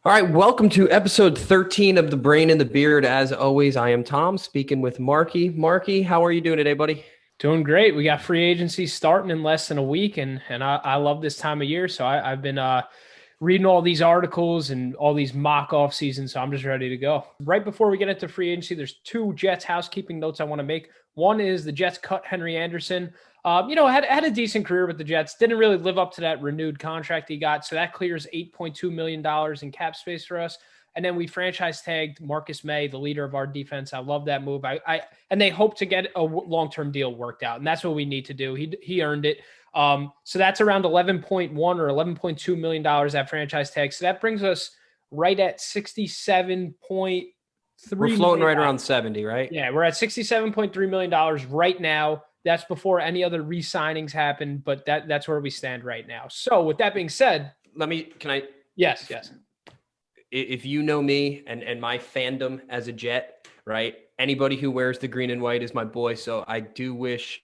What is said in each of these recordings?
All right, welcome to episode 13 of The Brain and the Beard. As always, I am Tom, speaking with Marky. Marky, how are you doing today, buddy? Doing great. We got free agency starting in less than a week, and I love this time of year. So I've been reading all these articles and all these mock off seasons. So I'm just ready to go. Right before we get into free agency, there's two Jets housekeeping notes I want to make. One is the Jets cut Henry Anderson. Had a decent career with the Jets. Didn't really live up to that renewed contract he got. So that clears $8.2 million in cap space for us. And then we franchise tagged Marcus May, the leader of our defense. I love that move. And they hope to get a long-term deal worked out. And that's what we need to do. He earned it. So that's around 11.1 or $11.2 million that franchise tag. So that brings us right at 67.3. We're floating right around 70, right? Yeah, we're at $67.3 million right now. That's before any other re-signings happen, but that's where we stand right now. So with that being said, Yes. Yes. If you know me and my fandom as a Jet, right? Anybody who wears the green and white is my boy. So I do wish,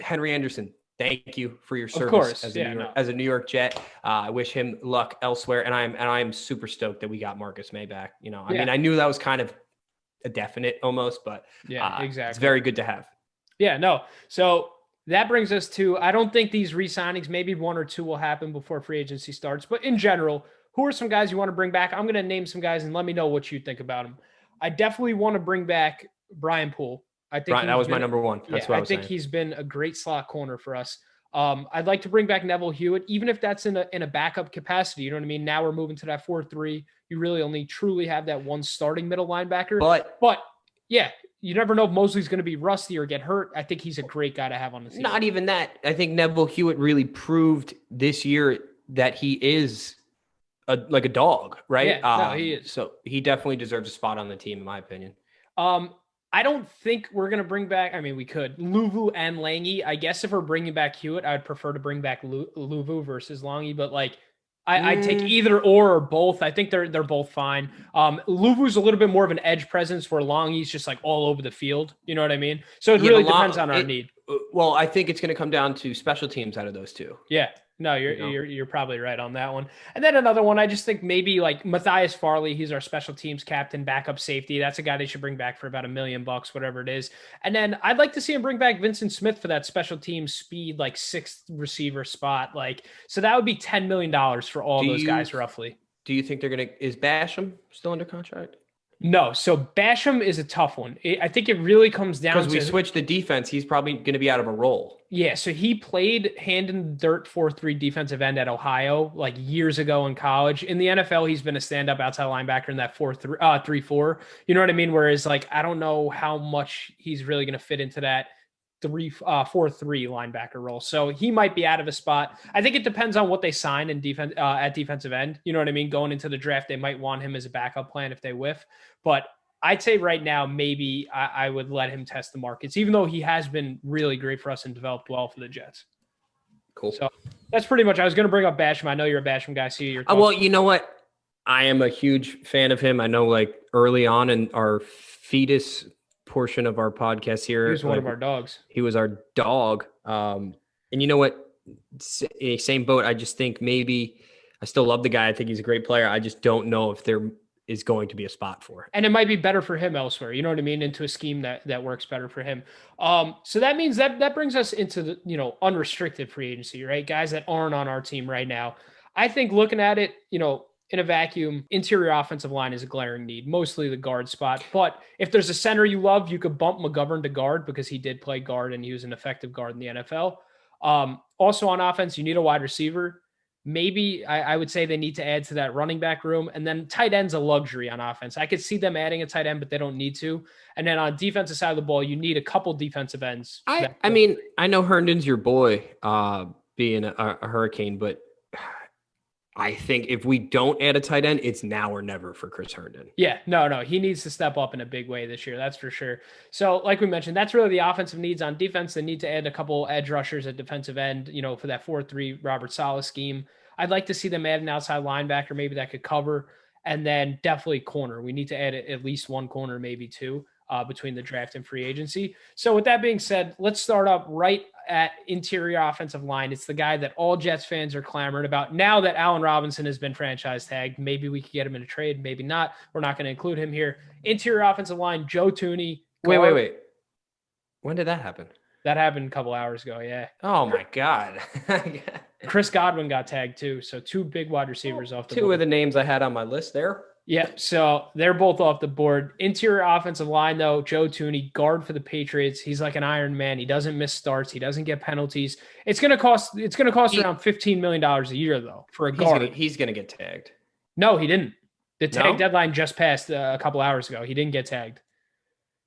Henry Anderson, thank you for your service as a New York Jet. I wish him luck elsewhere. And I am super stoked that we got Marcus May back. I mean, I knew that was kind of a definite almost, but exactly. It's very good to have. Yeah, no. So that brings us to, I don't think these re-signings, maybe one or two will happen before free agency starts, but in general, who are some guys you want to bring back? I'm going to name some guys and let me know what you think about them. I definitely want to bring back Brian Poole. I think that was my number one. That's what I was saying. He's been a great slot corner for us. I'd like to bring back Neville Hewitt, even if that's in a backup capacity. You know what I mean? Now we're moving to that 4-3. You really only truly have that one starting middle linebacker. But yeah, you never know if Mosley's going to be rusty or get hurt. I think he's a great guy to have on the team. Not even that. I think Neville Hewitt really proved this year that he is like a dog, right? Yeah, he is. So he definitely deserves a spot on the team, in my opinion. I don't think we're going to bring back, I mean, we could, Luvu and Lange. I guess if we're bringing back Hewitt, I would prefer to bring back Luvu versus Lange, but I'd take either or both. I think they're both fine. Luvu's a little bit more of an edge presence where Lange's just like all over the field. You know what I mean? So it really depends on our need. Well, I think it's going to come down to special teams out of those two. Yeah. No, you're probably right on that one. And then another one, I just think maybe like Matthias Farley, he's our special teams captain, backup safety. That's a guy they should bring back for about $1 million, whatever it is. And then I'd like to see him bring back Vincent Smith for that special team speed, like sixth receiver spot. So that would be $10 million for all those guys roughly. Do you think is Basham still under contract? No, so Basham is a tough one. I think it really comes down to because we switched the defense. He's probably going to be out of a role. Yeah, so he played hand in dirt 4-3 defensive end at Ohio like years ago in college. In the NFL, he's been a stand-up outside linebacker in that 3-4. You know what I mean? Whereas I don't know how much he's really going to fit into that 4-3 linebacker role. So he might be out of a spot. I think it depends on what they sign in defense at defensive end. You know what I mean? Going into the draft, they might want him as a backup plan if they whiff. But I'd say right now, maybe I would let him test the markets, even though he has been really great for us and developed well for the Jets. Cool. So that's pretty much, I was going to bring up Basham. I know you're a Basham guy. See your well, you know what? I am a huge fan of him. I know early on in our fetus portion of our podcast here. He was one of our dogs. He was our dog. And you know what? Same boat. I just think maybe I still love the guy. I think he's a great player. I just don't know if there is going to be a spot for it. And it might be better for him elsewhere. You know what I mean? Into a scheme that works better for him. So that means that brings us into the, unrestricted free agency, right? Guys that aren't on our team right now. I think looking at it, in a vacuum, interior offensive line is a glaring need, mostly the guard spot. But if there's a center you love, you could bump McGovern to guard because he did play guard and he was an effective guard in the NFL. Also on offense, you need a wide receiver. Maybe I would say they need to add to that running back room. And then tight end's a luxury on offense. I could see them adding a tight end, but they don't need to. And then on defensive side of the ball, you need a couple defensive ends. I mean, I know Herndon's your boy, being a Hurricane, but I think if we don't add a tight end, it's now or never for Chris Herndon. Yeah, no. He needs to step up in a big way this year. That's for sure. So like we mentioned, that's really the offensive needs. On defense, they need to add a couple edge rushers at defensive end, for that 4-3 Robert Saleh scheme. I'd like to see them add an outside linebacker, maybe that could cover. And then definitely corner. We need to add at least one corner, maybe two. between the draft and free agency. So with that being said, let's start up right at interior offensive line. It's the guy that all Jets fans are clamoring about. Now that Allen Robinson has been franchise tagged, maybe we could get him in a trade, maybe not. We're not going to include him here. Interior offensive line, Joe Thuney. Wait. When did that happen? That happened a couple hours ago, yeah. Oh, my God. Chris Godwin got tagged too. So 2 big wide receivers off the board. 2 of the names I had on my list there. Yeah, so they're both off the board. Interior offensive line, though, Joe Thuney, guard for the Patriots. He's like an Iron Man. He doesn't miss starts. He doesn't get penalties. It's gonna cost around $15 million a year, though, for a guard. He's gonna get tagged. No, he didn't. The tag deadline just passed a couple hours ago. He didn't get tagged.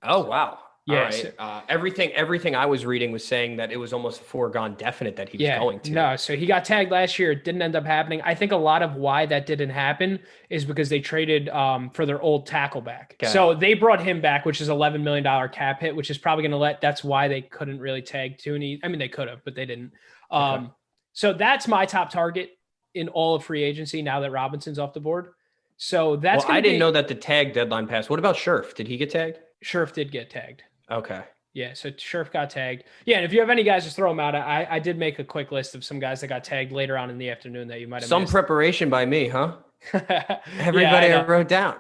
Oh, wow. Yes. All right. Everything I was reading was saying that it was almost a foregone definite that he was going to. No, so he got tagged last year. It didn't end up happening. I think a lot of why that didn't happen is because they traded for their old tackle back. Okay. So they brought him back, which is $11 million cap hit, which is probably going to that's why they couldn't really tag Thuney. I mean, they could have, but they didn't. Okay. So that's my top target in all of free agency now that Robinson's off the board. So that's I didn't know that the tag deadline passed. What about Scherf? Did he get tagged? Scherf did get tagged. Okay. Yeah, so Scherf got tagged. Yeah, and if you have any guys, just throw them out. I did make a quick list of some guys that got tagged later on in the afternoon that you might have missed. Preparation by me, huh? Everybody I wrote down.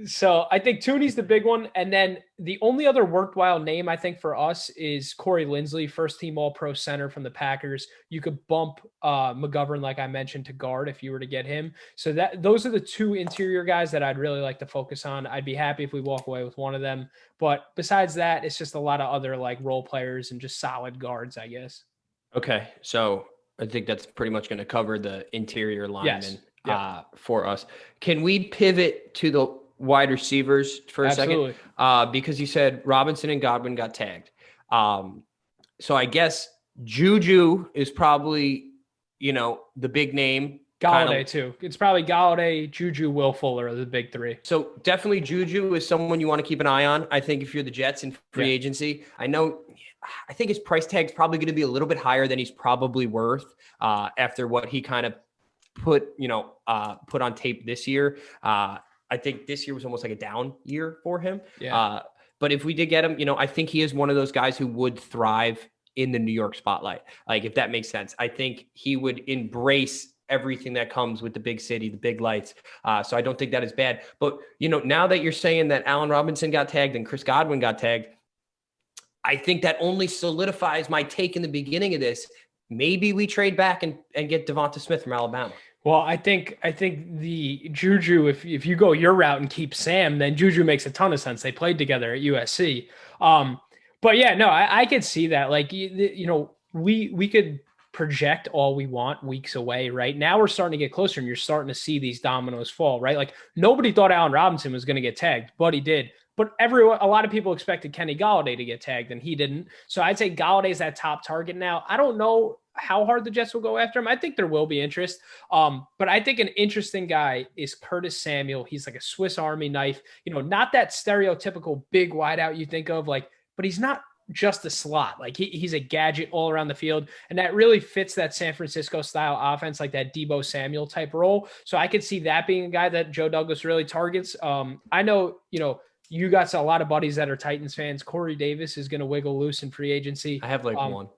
So I think Thuney's the big one. And then the only other worthwhile name, I think, for us is Corey Linsley, first team All-Pro center from the Packers. You could bump McGovern, like I mentioned, to guard if you were to get him. So those are the 2 interior guys that I'd really like to focus on. I'd be happy if we walk away with one of them. But besides that, it's just a lot of other like role players and just solid guards, I guess. Okay. So I think that's pretty much going to cover the interior linemen for us. Can we pivot to the wide receivers for a second? Because you said Robinson and Godwin got tagged. So I guess Juju is probably, the big name. Galladay too. It's probably Galladay, Juju, Will Fuller are the big 3. So definitely Juju is someone you want to keep an eye on. I think if you're the Jets in free agency, I think his price tag is probably going to be a little bit higher than he's probably worth after what he kind of put on tape this year. I think this year was almost like a down year for him. Yeah. But if we did get him, I think he is one of those guys who would thrive in the New York spotlight. Like, if that makes sense, I think he would embrace everything that comes with the big city, the big lights. So I don't think that is bad. But, now that you're saying that Allen Robinson got tagged and Chris Godwin got tagged, I think that only solidifies my take in the beginning of this. Maybe we trade back and get Devonta Smith from Alabama. Well, I think the Juju, if you go your route and keep Sam, then Juju makes a ton of sense. They played together at USC. But yeah, no, I could see that. Like, we could project all we want weeks away, right? Now we're starting to get closer and you're starting to see these dominoes fall, right? Like, nobody thought Allen Robinson was going to get tagged, but he did. But a lot of people expected Kenny Galladay to get tagged and he didn't. So I'd say Galladay's that top target now. I don't know how hard the Jets will go after him. I think there will be interest. But I think an interesting guy is Curtis Samuel. He's like a Swiss Army knife, not that stereotypical big wideout you think of, but he's not just a slot. Like, he's a gadget all around the field. And that really fits that San Francisco style offense, like that Deebo Samuel type role. So I could see that being a guy that Joe Douglas really targets. I know, you got a lot of buddies that are Titans fans. Corey Davis is going to wiggle loose in free agency. I have one.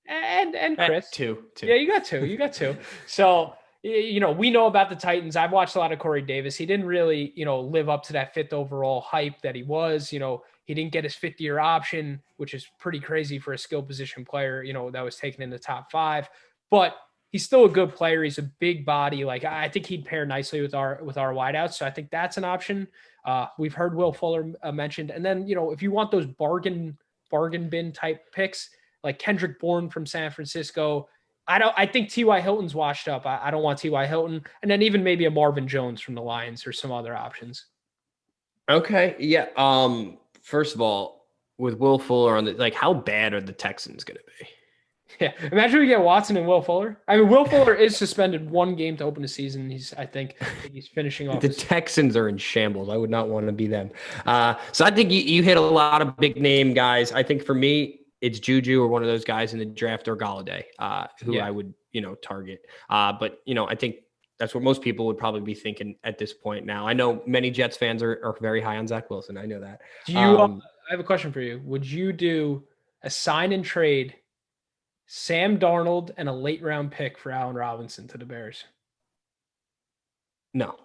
And Chris. Two. Yeah, you got two. So, we know about the Titans. I've watched a lot of Corey Davis. He didn't really, live up to that 5th overall hype that he was. He didn't get his 5th-year option, which is pretty crazy for a skill position player, that was taken in the top 5. But he's still a good player. He's a big body. Like, I think he'd pair nicely with our wideouts. So I think that's an option. We've heard Will Fuller mentioned. And then, if you want those bargain bin type picks, like Kendrick Bourne from San Francisco, I think T.Y. Hilton's washed up. I don't want T.Y. Hilton. And then even maybe a Marvin Jones from the Lions or some other options. Okay. Yeah. First of all, with Will Fuller how bad are the Texans going to be? Yeah. Imagine we get Watson and Will Fuller. I mean, Will Fuller is suspended 1 game to open the season. I think he's finishing off. The Texans are in shambles. I would not want to be them. So I think you hit a lot of big name guys. I think for me, it's Juju or one of those guys in the draft or Galladay, who I would, target. But, I think That's what most people would probably be thinking at this point now. I know many Jets fans are very high on Zach Wilson. I know that. Do you? I have a question for you. Would you do a sign and trade Sam Darnold and a late round pick for Allen Robinson to the Bears? No.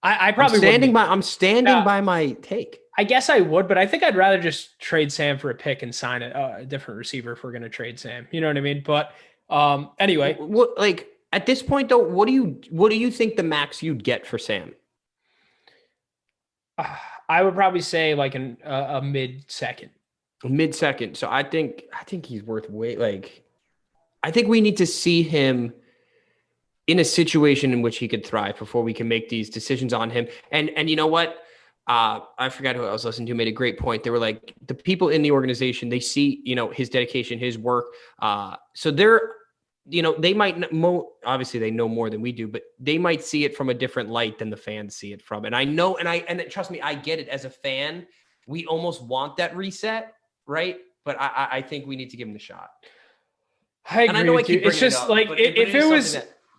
I probably I'm standing by my take. I guess I would, but I think I'd rather just trade Sam for a pick and sign a different receiver if we're going to trade Sam. You know what I mean? But anyway, what, like at this point though, what do you think the max you'd get for Sam? I would probably say like a mid-second. Mid-second. So I think he's worth I think we need to see him in a situation in which he could thrive before we can make these decisions on him. And you know what? I forgot who I was listening to made a great point. They were like, the people in the organization, they see, his dedication, his work. So they're, they might obviously they know more than we do, but they might see it from a different light than the fans see it from. And I know, and trust me, I get it as a fan. We almost want that reset, right? But I think we need to give him the shot. I agree with you. It's just like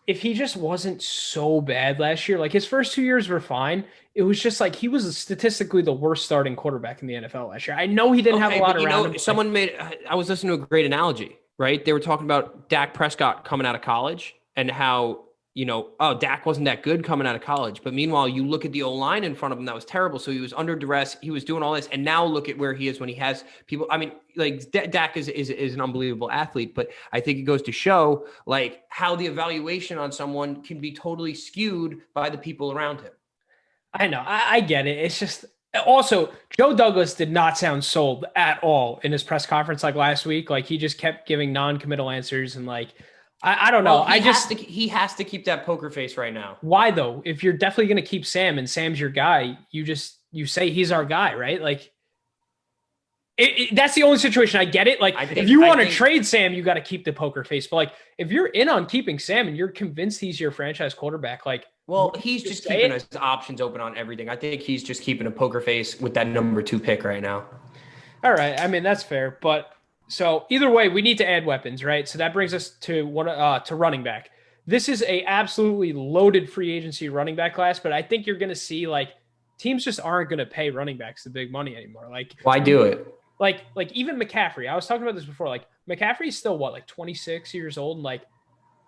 if he just wasn't so bad last year, like his first 2 years were fine. It was just like he was statistically the worst starting quarterback in the NFL last year. I know he didn't have a lot around him. I was listening to a great analogy, right? They were talking about Dak Prescott coming out of college and how, Dak wasn't that good coming out of college. But meanwhile, you look at the O-line in front of him, that was terrible. So he was under duress. He was doing all this. And now look at where he is when he has people. I mean, like Dak is an unbelievable athlete, but I think it goes to show like how the evaluation on someone can be totally skewed by the people around him. I know. I get it. It's just also Joe Douglas did not sound sold at all in his press conference like last week. Like he just kept giving non-committal answers and like, I don't know. He has to keep that poker face right now. Why though? If you're definitely going to keep Sam and Sam's your guy, you say he's our guy, right? Like that's the only situation. I get it. Like if you want to trade Sam, you got to keep the poker face. But like if you're in on keeping Sam and you're convinced he's your franchise quarterback, like, well, he's just keeping his options open on everything. I think he's just keeping a poker face with that number 2 pick right now. All right. I mean, that's fair. But so either way, we need to add weapons, right? So that brings us to to running back. This is a absolutely loaded free agency running back class, but I think you're going to see like teams just aren't going to pay running backs the big money anymore. Like why do it? Like even McCaffrey. I was talking about this before. Like McCaffrey is still like 26 years old and like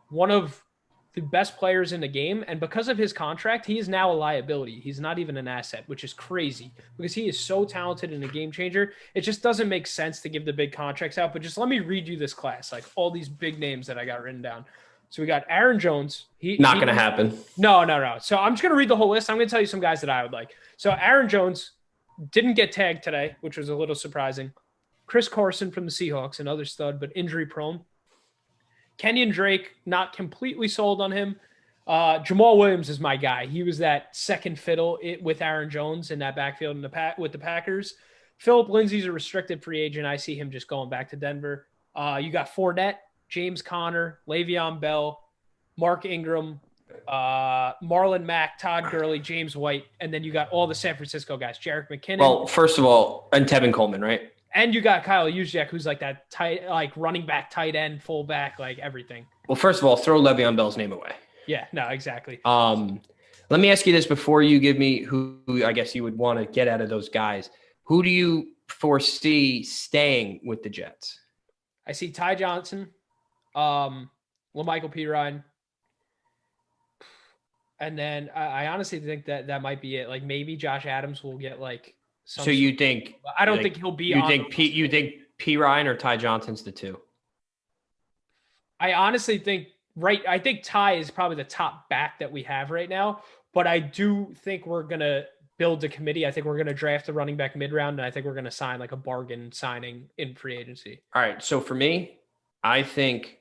one of the best players in the game. And because of his contract, he is now a liability. He's not even an asset, which is crazy because he is so talented and a game changer. It just doesn't make sense to give the big contracts out. But just let me read you this class, like all these big names that I got written down. So we got Aaron Jones. Not going to happen. No. So I'm just going to read the whole list. I'm going to tell you some guys that I would like. So Aaron Jones didn't get tagged today, which was a little surprising. Chris Carson from the Seahawks, another stud, but injury prone. Kenyon Drake, not completely sold on him. Jamal Williams is my guy. He was that second fiddle with Aaron Jones in that backfield with the Packers. Phillip Lindsay's a restricted free agent. I see him just going back to Denver. You got Fournette, James Conner, Le'Veon Bell, Mark Ingram, Marlon Mack, Todd Gurley, James White, and then you got all the San Francisco guys, Jerick McKinnon. Well, first of all, and Tevin Coleman, right? And you got Kyle Juszczyk, who's like that tight, like running back, tight end, fullback, like everything. Well, first of all, throw Le'Veon Bell's name away. Yeah, no, exactly. Let me ask you this before you give me who I guess you would want to get out of those guys. Who do you foresee staying with the Jets? I see Ty Johnson, La'Mical Pirine, and then I honestly think that might be it. Like maybe Josh Adams will get like. So you think? I don't think he'll be. You think Pirine or Ty Johnson's the two? I honestly think I think Ty is probably the top back that we have right now, but I do think we're gonna build a committee. I think we're gonna draft a running back mid-round, and I think we're gonna sign like a bargain signing in free agency. All right. So for me, I think.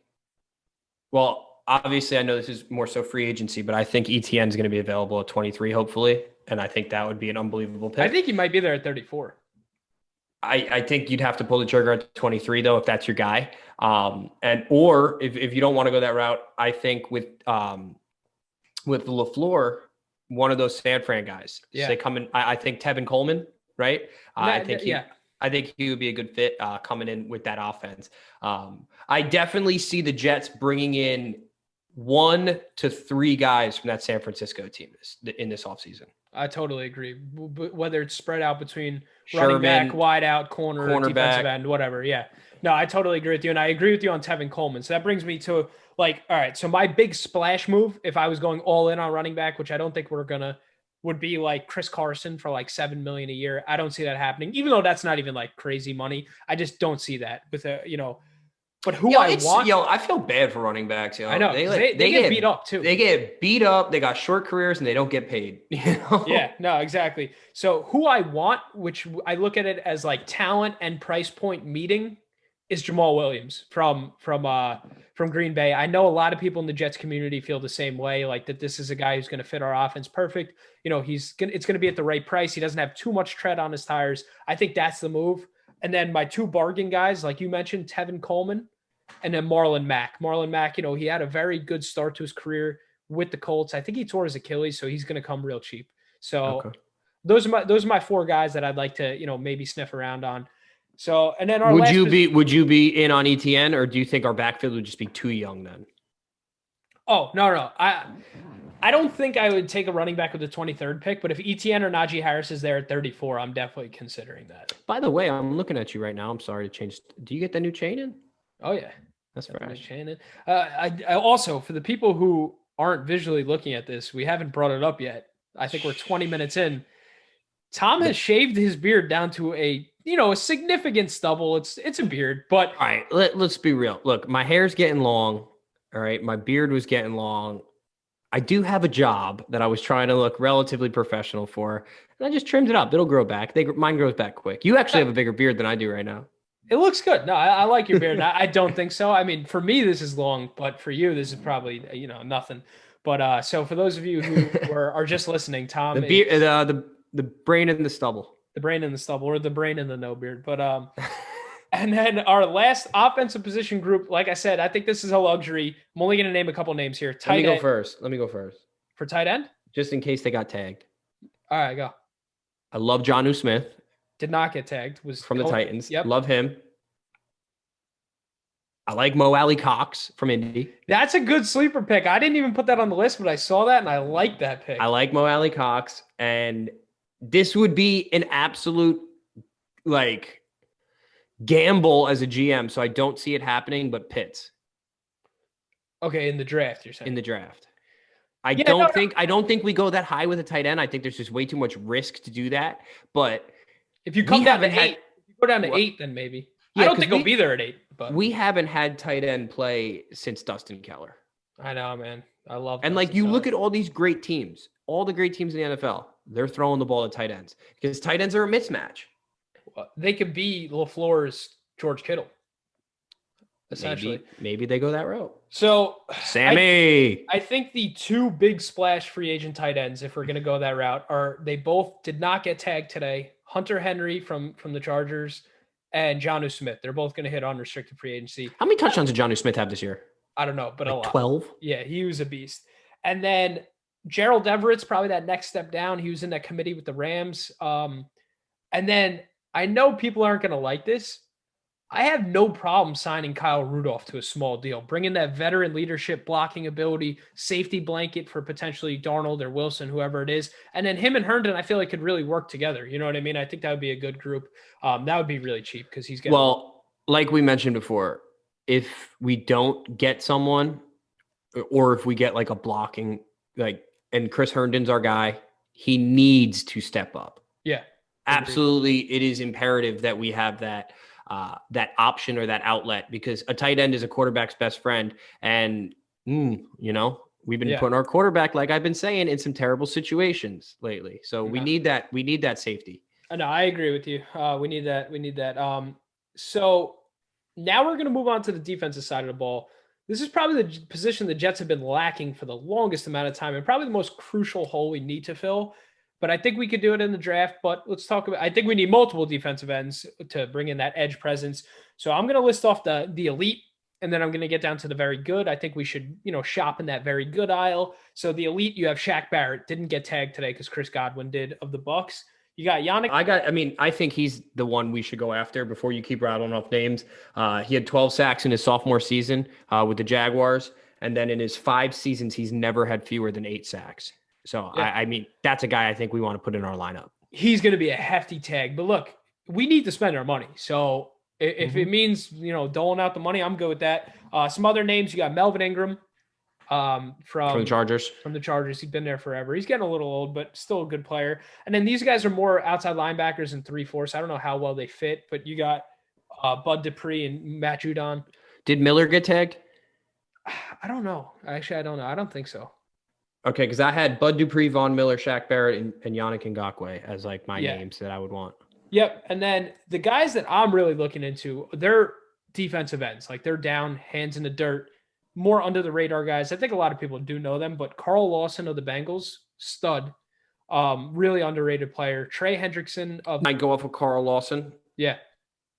Well, obviously, I know this is more so free agency, but I think ETN is going to be available at 23, hopefully. And I think that would be an unbelievable pick. I think he might be there at 34. I think you'd have to pull the trigger at 23, though, if that's your guy. Or if you don't want to go that route, I think with LaFleur, one of those San Fran guys. Yeah. So they come in. I think Tevin Coleman, right? I think he would be a good fit coming in with that offense. I definitely see the Jets bringing in 1 to 3 guys from that San Francisco team in this offseason. I totally agree. Whether it's spread out between running Sherman, back, wide out, corner, defensive end, whatever. Yeah. No, I totally agree with you. And I agree with you on Tevin Coleman. So that brings me to all right. So my big splash move, if I was going all in on running back, which I don't think would be like Chris Carson for like $7 million a year. I don't see that happening, even though that's not even like crazy money. I just don't see that with but who I want. I feel bad for running backs. I know they get beat up too. They get beat up. They got short careers and they don't get paid. Yeah, no, exactly. So who I want, which I look at it as like talent and price point meeting, is Jamal Williams from Green Bay. I know a lot of people in the Jets community feel the same way, like that this is a guy who's going to fit our offense perfect. It's going to be at the right price. He doesn't have too much tread on his tires. I think that's the move. And then my 2 bargain guys, like you mentioned, Tevin Coleman and then Marlon Mack. Marlon Mack, he had a very good start to his career with the Colts. I think he tore his Achilles, so he's going to come real cheap. So okay. Those are my 4 guys that I'd like to, maybe sniff around on. So, and then would you be in on ETN, or do you think our backfield would just be too young then? Oh, no. I don't think I would take a running back with the 23rd pick, but if ETN or Najee Harris is there at 34, I'm definitely considering that. By the way, I'm looking at you right now. I'm sorry to change. Do you get the new chain in? Oh yeah. That's fresh. Chain in. I also, for the people who aren't visually looking at this, we haven't brought it up yet. I think we're 20 minutes in. Tom has shaved his beard down to a significant stubble. It's a beard, but all right, let's be real. Look, my hair's getting long. All right. My beard was getting long. I do have a job that I was trying to look relatively professional for, and I just trimmed it up. It'll grow back. Mine grows back quick. You actually have a bigger beard than I do right now. It looks good. No, I like your beard. I don't think so. I mean, for me, this is long, but for you, this is probably, nothing. But so for those of you who are just listening, Tom, the brain in the stubble, or the brain in the no beard. But, and then our last offensive position group, like I said, I think this is a luxury. I'm only going to name a couple names here. Let me go first. For tight end? Just in case they got tagged. All right, go. I love Jonnu Smith. Did not get tagged. Was from the Titans. Yep. Love him. I like Mo Alley Cox from Indy. That's a good sleeper pick. I didn't even put that on the list, but I saw that and I like that pick. I like Mo Alley Cox, and this would be an absolute gamble as a GM, so I don't see it happening, but Pitts. Okay, in the draft, you're saying. In the draft. I don't think we go that high with a tight end. I think there's just way too much risk to do that. But if you come down to 8, if you go down to 8, then maybe. Yeah, I don't think he'll be there at 8. But we haven't had tight end play since Dustin Keller. I know, man. I love and Dustin Keller. Look at all these great teams, all the great teams in the NFL. They're throwing the ball at tight ends because tight ends are a mismatch. They could be LaFleur's George Kittle. Essentially. Maybe they go that route. So Sammy. I think the 2 big splash free agent tight ends, if we're going to go that route, they both did not get tagged today. Hunter Henry from the Chargers and Jonnu Smith. They're both going to hit unrestricted free agency. How many touchdowns did Jonnu Smith have this year? I don't know, but a lot. 12? Yeah, he was a beast. And then Gerald Everett's probably that next step down. He was in that committee with the Rams. And then I know people aren't going to like this. I have no problem signing Kyle Rudolph to a small deal, bringing that veteran leadership, blocking ability, safety blanket for potentially Darnold or Wilson, whoever it is. And then him and Herndon, I feel like could really work together. You know what I mean? I think that would be a good group. That would be really cheap because he's getting. Well, like we mentioned before, if we don't get someone, or if we get a blocking, and Chris Herndon's our guy, he needs to step up. Yeah, absolutely. It is imperative that we have that option or that outlet, because a tight end is a quarterback's best friend. And, we've been putting our quarterback, like I've been saying, in some terrible situations lately. So we need that. We need that safety. No, I agree with you. We need that. So now we're going to move on to the defensive side of the ball. This is probably the position the Jets have been lacking for the longest amount of time, and probably the most crucial hole we need to fill. But I think we could do it in the draft. But let's talk about, I think we need multiple defensive ends to bring in that edge presence. So I'm going to list off the elite, and then I'm going to get down to the very good. I think we should, shop in that very good aisle. So the elite, you have Shaq Barrett, didn't get tagged today because Chris Godwin did, of the Bucks. You got Yannick. I think he's the one we should go after before you keep rattling off names. He had 12 sacks in his sophomore season with the Jaguars. And then in his 5 seasons, he's never had fewer than 8 sacks. So, Yeah. I mean, that's a guy I think we want to put in our lineup. He's going to be a hefty tag. But look, we need to spend our money. So if it means, doling out the money, I'm good with that. Some other names, you got Melvin Ingram from the Chargers. From the Chargers. He's been there forever. He's getting a little old, but still a good player. And then these guys are more outside linebackers and 3-4. So I don't know how well they fit, but you got Bud Dupree and Matt Judon. Did Miller get tagged? I don't know. Actually, I don't know. I don't think so. Okay, because I had Bud Dupree, Von Miller, Shaq Barrett, and Yannick Ngakoue as like my names that I would want. Yep. And then the guys that I'm really looking into, they're defensive ends. Like they're down, hands in the dirt, more under the radar guys. I think a lot of people do know them, but Carl Lawson of the Bengals, stud, really underrated player. Trey Hendrickson of I go off of Carl Lawson. Yeah.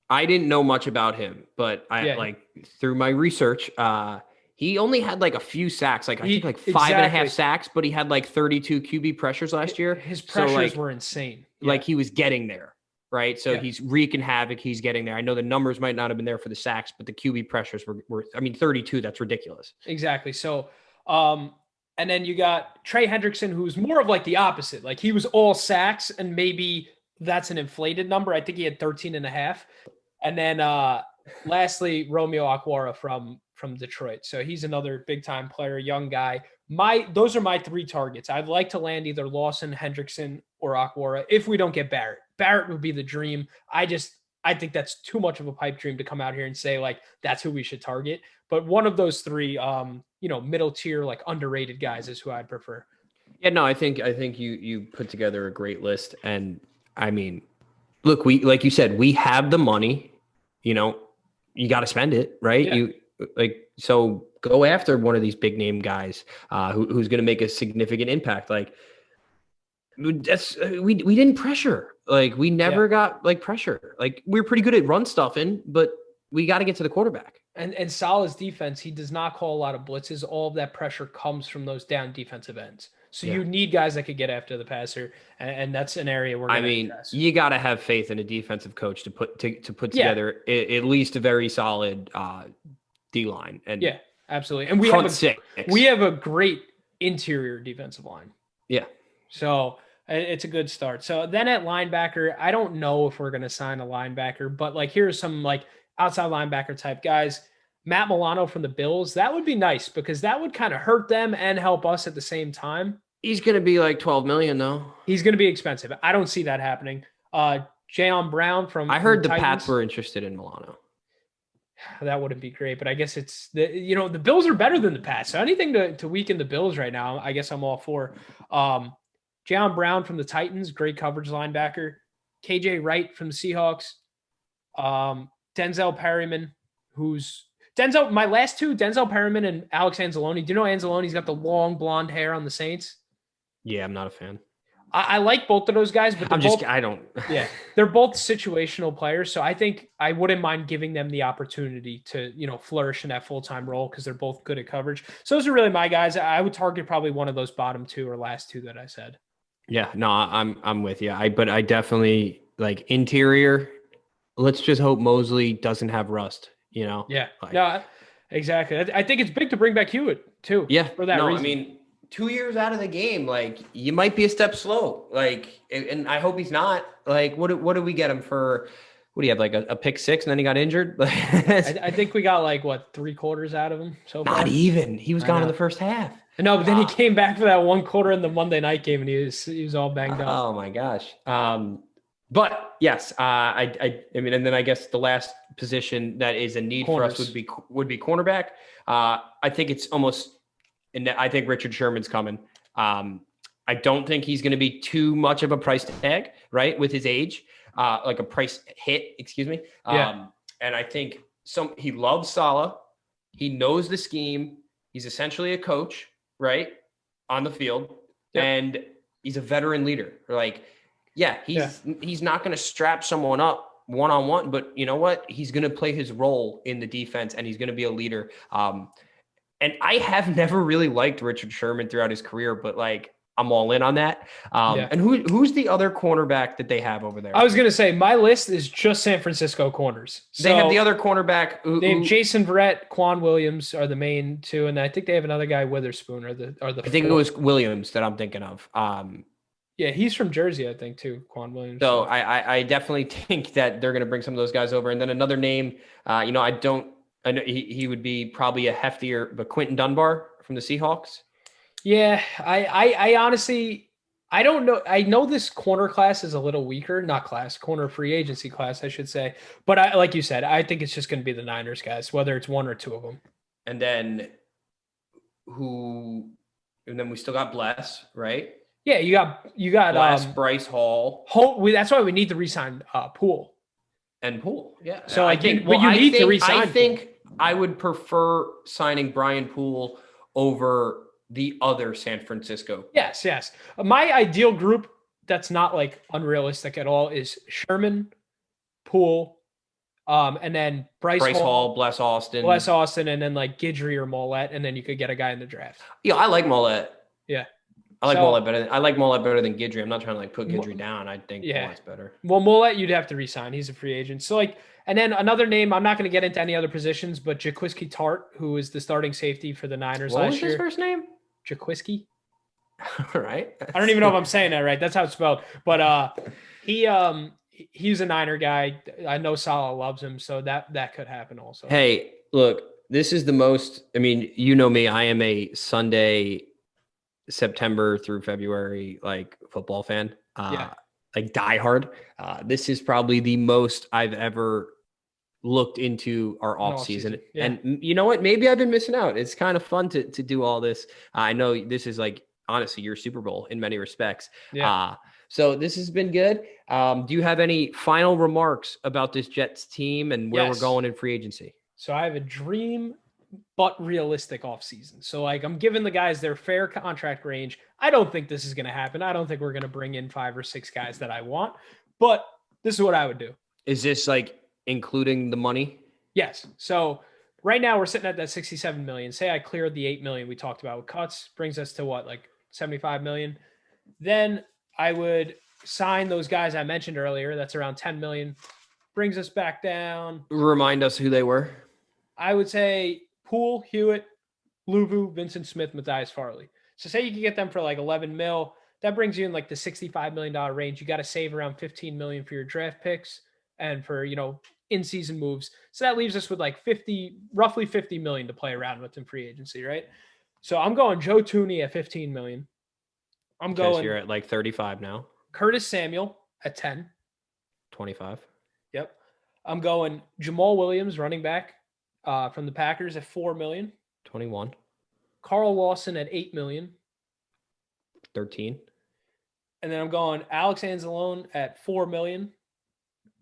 I didn't know much about him, but like through my research, he only had like a few sacks, like I think like 5.5 sacks, but he had like 32 QB pressures last year. His pressures were insane. Like he was getting there, right? So he's wreaking havoc. He's getting there. I know the numbers might not have been there for the sacks, but the QB pressures were 32. That's ridiculous. Exactly. So, and then you got Trey Hendrickson, who's more of like the opposite. Like he was all sacks, and maybe that's an inflated number. I think he had 13.5. And then lastly, Romeo Okwara from Detroit. So he's another big time player, young guy. Those are my 3 targets. I'd like to land either Lawson, Hendrickson, or Okwara if we don't get Barrett. Barrett would be the dream. I think that's too much of a pipe dream to come out here and say like that's who we should target. But one of those 3, middle tier, like underrated guys is who I'd prefer. Yeah, no, I think you put together a great list. And I mean, look, like you said, we have the money, you got to spend it, right? Yeah. So go after one of these big name guys who's going to make a significant impact. Like we didn't pressure. Like we never got like pressure. Like we're pretty good at run stuffing, but we got to get to the quarterback. And Salah's defense, he does not call a lot of blitzes. All of that pressure comes from those down defensive ends. So you need guys that could get after the passer, and that's an area where you got to have faith in a defensive coach to put together at least a very solid D line. And yeah, absolutely. And we have a great interior defensive line. Yeah. So it's a good start. So then at linebacker, I don't know if we're going to sign a linebacker, but like here's some like outside linebacker type guys. Matt Milano from the Bills, that would be nice because that would kind of hurt them and help us at the same time. He's going to be like $12 million though. He's going to be expensive. I don't see that happening. Jayon Brown I heard the Pats were interested in Milano. That wouldn't be great, but I guess it's the Bills are better than the Pats. So anything to weaken the Bills right now, I guess I'm all for. Jayon Brown from the Titans, great coverage linebacker. KJ Wright from the Seahawks. Denzel Perryman, my last 2, Denzel Perryman and Alex Anzalone. Do you know Anzalone's got the long blonde hair on the Saints? Yeah, I'm not a fan. I like both of those guys, but I don't. Yeah, they're both situational players, so I think I wouldn't mind giving them the opportunity to, flourish in that full-time role because they're both good at coverage. So those are really my guys. I would target probably one of those bottom 2 or last 2 that I said. Yeah, no, I'm with you. But I definitely like interior. Let's just hope Mosley doesn't have rust. Yeah, no, exactly. I think it's big to bring back Hewitt too. Yeah, for that reason. I mean, 2 years out of the game, like you might be a step slow. Like, and I hope he's not. Like, what do we get him for? What do you have? Like a pick 6, and then he got injured. I think we got like 3/4 out of him so far. Not even. He was gone in the first half. No, but then he came back for that 1 quarter in the Monday night game, and he was all banged up. Oh my gosh. But yes, I mean, and then I guess the last position that is a need for us would be cornerback. I think it's almost, and I think Richard Sherman's coming. I don't think he's going to be too much of a price tag, right, with his age, like a price hit. Excuse me. And I think he loves Saleh. He knows the scheme. He's essentially a coach, right, on the field, and he's a veteran leader. Like. Yeah, he's not going to strap someone up one-on-one, but you know what? He's going to play his role in the defense, and he's going to be a leader. And I have never really liked Richard Sherman throughout his career, but like I'm all in on that. Yeah. And who's the other cornerback that they have over there? I was going to say my list is just San Francisco corners. They have the other cornerback. They have Jason Verrett, Quan Williams are the main two, and I think they have another guy, Witherspoon, or the. I think it was Williams that I'm thinking of. Yeah, he's from Jersey, I think, too, Quan Williams. So I definitely think that they're going to bring some of those guys over. And then another name, I know he would be probably a heftier, but Quentin Dunbar from the Seahawks. Yeah, I honestly, I don't know. I know this corner class is a little weaker, corner free agency class, I should say. But like you said, I think it's just going to be the Niners guys, whether it's one or two of them. And then we still got Bless, right? Yeah, you got Bless, Bryce Hall. That's why we need to re-sign Poole. And Poole, yeah. So I think you need to re-sign. I think I would prefer signing Brian Poole over the other San Francisco. Yes. My ideal group that's not like unrealistic at all is Sherman, Poole, and then Bryce Hall, Bless Austin, and then like Guidry or Mollett, and then you could get a guy in the draft. Yeah, I like Mollett. Yeah. I like Mollett better than Guidry. I'm not trying to like put Guidry down. I think Mollett's better. Well, Mollett, you'd have to resign. He's a free agent. So and then another name, I'm not going to get into any other positions, but Jaquiski Tart, who is the starting safety for the Niners last year. What was his first name? Jaquiski. All right. I don't even know if I'm saying that right. That's how it's spelled. But he's a Niner guy. I know Saleh loves him, so that could happen also. Hey, look, this is the most. I mean, you know me. I am a Sunday, September through February like football fan. Like diehard. This is probably the most I've ever looked into our off season. Yeah. And you know what? Maybe I've been missing out. It's kind of fun to do all this. I know this is like, honestly, your Super Bowl in many respects. Yeah. So this has been good. Do you have any final remarks about this Jets team and where we're going in free agency? So I have a dream, but realistic offseason. So like I'm giving the guys their fair contract range. I don't think this is going to happen. I don't think we're going to bring in 5 or 6 guys that I want, but this is what I would do. Is this like including the money? Yes. So right now we're sitting at that 67 million. Say I cleared the 8 million we talked about with cuts, brings us to what, like 75 million. Then I would sign those guys I mentioned earlier. That's around 10 million. Brings us back down. Remind us who they were. I would say Poole, Hewitt, Luvu, Vincent Smith, Matthias Farley. So say you can get them for like 11 mil. That brings you in like the $65 million range. You got to save around 15 million for your draft picks and for, in-season moves. So that leaves us with like roughly 50 million to play around with in free agency, right? So I'm going Joe Thuney at 15 million. So you're at like 35 now. Curtis Samuel at 10. 25. Yep. I'm going Jamal Williams, running back from the Packers at 4 million. 21. Carl Lawson at 8 million. 13. And then I'm going Alex Anzalone at 4 million.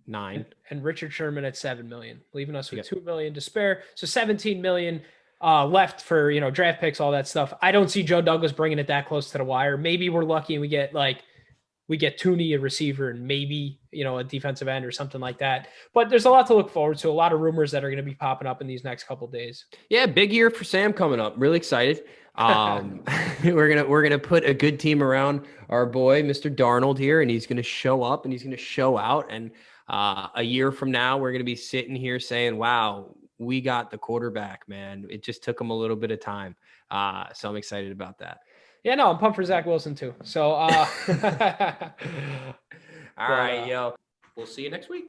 9. And Richard Sherman at 7 million, leaving us with 2 million to spare. So 17 million left for, draft picks, all that stuff. I don't see Joe Douglas bringing it that close to the wire. Maybe we're lucky and we get Thuney, a receiver, and maybe, a defensive end or something like that. But there's a lot to look forward to, a lot of rumors that are going to be popping up in these next couple of days. Yeah, big year for Sam coming up. Really excited. We're gonna put a good team around our boy, Mr. Darnold here, and he's gonna show up and he's gonna show out. And a year from now, we're gonna be sitting here saying, "Wow, we got the quarterback, man. It just took him a little bit of time." So I'm excited about that. Yeah, no, I'm pumped for Zach Wilson too. So, all right, yo. We'll see you next week.